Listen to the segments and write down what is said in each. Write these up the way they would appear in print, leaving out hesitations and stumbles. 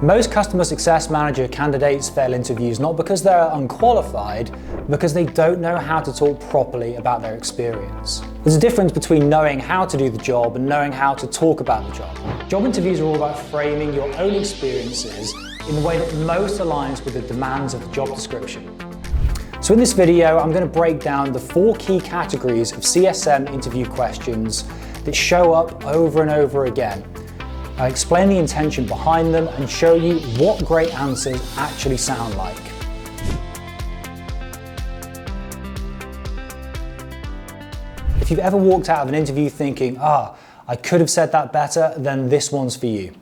Most customer success manager candidates fail interviews not because they're unqualified, but because they don't know how to talk properly about their experience. There's a difference between knowing how to do the job and knowing how to talk about the job. Job interviews are all about framing your own experiences in the way that most aligns with the demands of the job description. So in this video, I'm going to break down the 4 key categories of CSM interview questions that show up over and over again. I explain the intention behind them and show you what great answers actually sound like. If you've ever walked out of an interview thinking, I could have said that better, then this one's for you.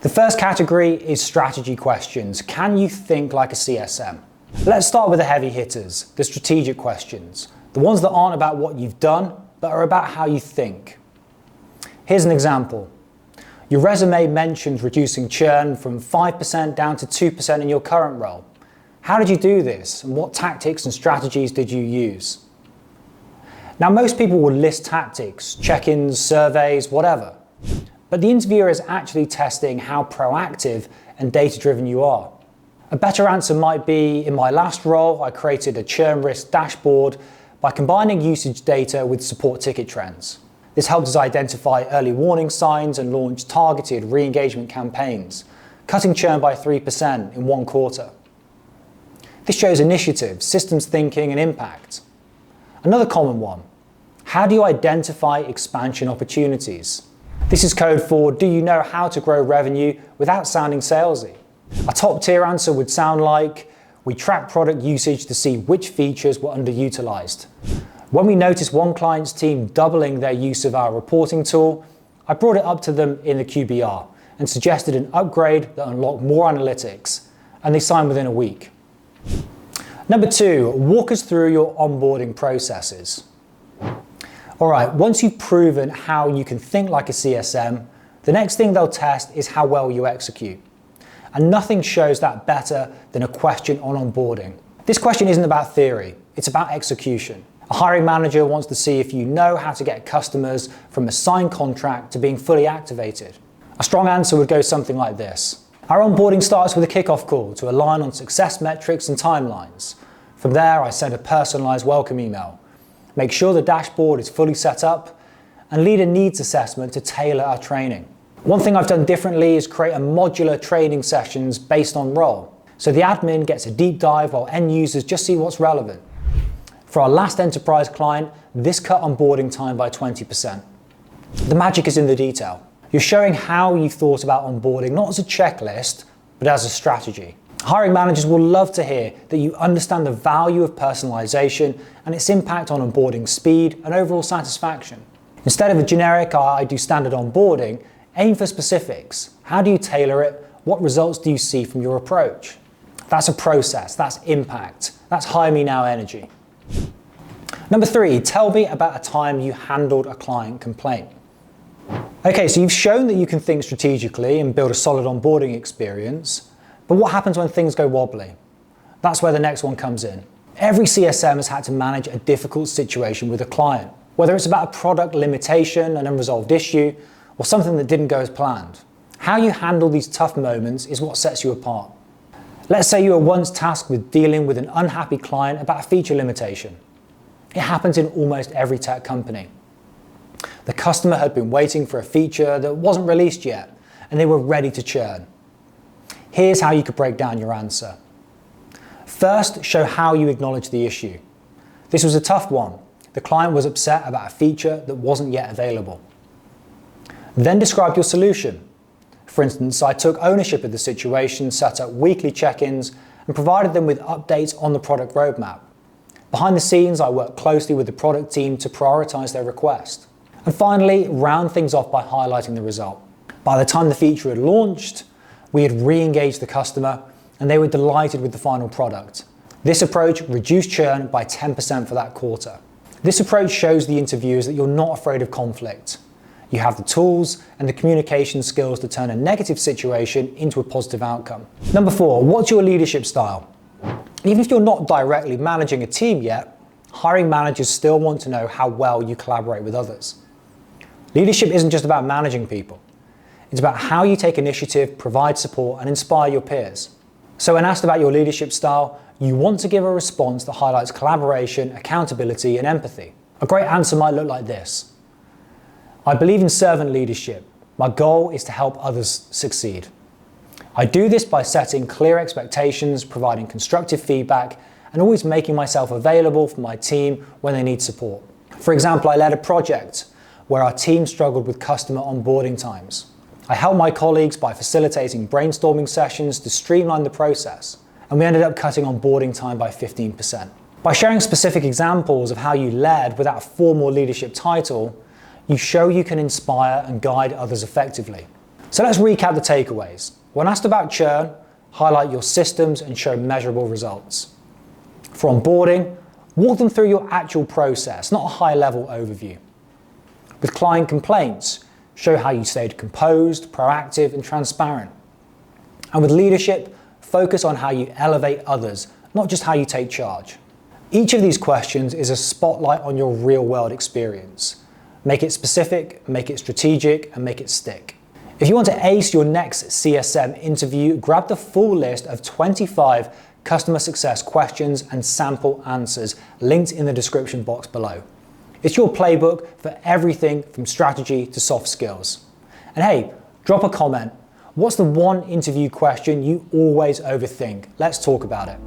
The first category is strategy questions. Can you think like a CSM? Let's start with the heavy hitters, the strategic questions, the ones that aren't about what you've done, but are about how you think. Here's an example. Your resume mentions reducing churn from 5% down to 2% in your current role. How did you do this, and what tactics and strategies did you use? Now, most people will list tactics, check-ins, surveys, whatever. But the interviewer is actually testing how proactive and data-driven you are. A better answer might be, in my last role, I created a churn risk dashboard by combining usage data with support ticket trends. This helped us identify early warning signs and launch targeted re-engagement campaigns, cutting churn by 3% in 1 quarter. This shows initiative, systems thinking, and impact. Another common one, how do you identify expansion opportunities? This is code for, do you know how to grow revenue without sounding salesy? A top tier answer would sound like, we track product usage to see which features were underutilized. When we noticed one client's team doubling their use of our reporting tool, I brought it up to them in the QBR and suggested an upgrade that unlocked more analytics, and they signed within a week. Number 2, walk us through your onboarding processes. All right, once you've proven how you can think like a CSM, the next thing they'll test is how well you execute. And nothing shows that better than a question on onboarding. This question isn't about theory, it's about execution. A hiring manager wants to see if you know how to get customers from a signed contract to being fully activated. A strong answer would go something like this. Our onboarding starts with a kickoff call to align on success metrics and timelines. From there, I send a personalized welcome email, make sure the dashboard is fully set up, and lead a needs assessment to tailor our training. One thing I've done differently is create a modular training sessions based on role. So the admin gets a deep dive while end users just see what's relevant. For our last enterprise client, this cut onboarding time by 20%. The magic is in the detail. You're showing how you've thought about onboarding, not as a checklist, but as a strategy. Hiring managers will love to hear that you understand the value of personalization and its impact on onboarding speed and overall satisfaction. Instead of a generic, I do standard onboarding, aim for specifics. How do you tailor it? What results do you see from your approach? That's a process, that's impact, that's hire me now energy. Number 3, tell me about a time you handled a client complaint. Okay, so you've shown that you can think strategically and build a solid onboarding experience, but what happens when things go wobbly? That's where the next one comes in. Every CSM has had to manage a difficult situation with a client, whether it's about a product limitation, an unresolved issue, or something that didn't go as planned. How you handle these tough moments is what sets you apart. Let's say you were once tasked with dealing with an unhappy client about a feature limitation. It happens in almost every tech company. The customer had been waiting for a feature that wasn't released yet, and they were ready to churn. Here's how you could break down your answer. First, show how you acknowledge the issue. This was a tough one. The client was upset about a feature that wasn't yet available. Then describe your solution. For instance, I took ownership of the situation, set up weekly check-ins, and provided them with updates on the product roadmap. Behind the scenes, I worked closely with the product team to prioritize their request. And finally, round things off by highlighting the result. By the time the feature had launched, we had re-engaged the customer, and they were delighted with the final product. This approach reduced churn by 10% for that quarter. This approach shows the interviewers that you're not afraid of conflict. You have the tools and the communication skills to turn a negative situation into a positive outcome. Number 4, what's your leadership style? Even if you're not directly managing a team yet, hiring managers still want to know how well you collaborate with others. Leadership isn't just about managing people. It's about how you take initiative, provide support, and inspire your peers. So when asked about your leadership style, you want to give a response that highlights collaboration, accountability, and empathy. A great answer might look like this. I believe in servant leadership. My goal is to help others succeed. I do this by setting clear expectations, providing constructive feedback, and always making myself available for my team when they need support. For example, I led a project where our team struggled with customer onboarding times. I helped my colleagues by facilitating brainstorming sessions to streamline the process, and we ended up cutting onboarding time by 15%. By sharing specific examples of how you led without a formal leadership title, you show you can inspire and guide others effectively. So let's recap the takeaways. When asked about churn, highlight your systems and show measurable results. For onboarding, walk them through your actual process, not a high-level overview. With client complaints, show how you stayed composed, proactive, and transparent. And with leadership, focus on how you elevate others, not just how you take charge. Each of these questions is a spotlight on your real-world experience. Make it specific, make it strategic, and make it stick. If you want to ace your next CSM interview, grab the full list of 25 customer success questions and sample answers linked in the description box below. It's your playbook for everything from strategy to soft skills. And hey, drop a comment. What's the one interview question you always overthink? Let's talk about it.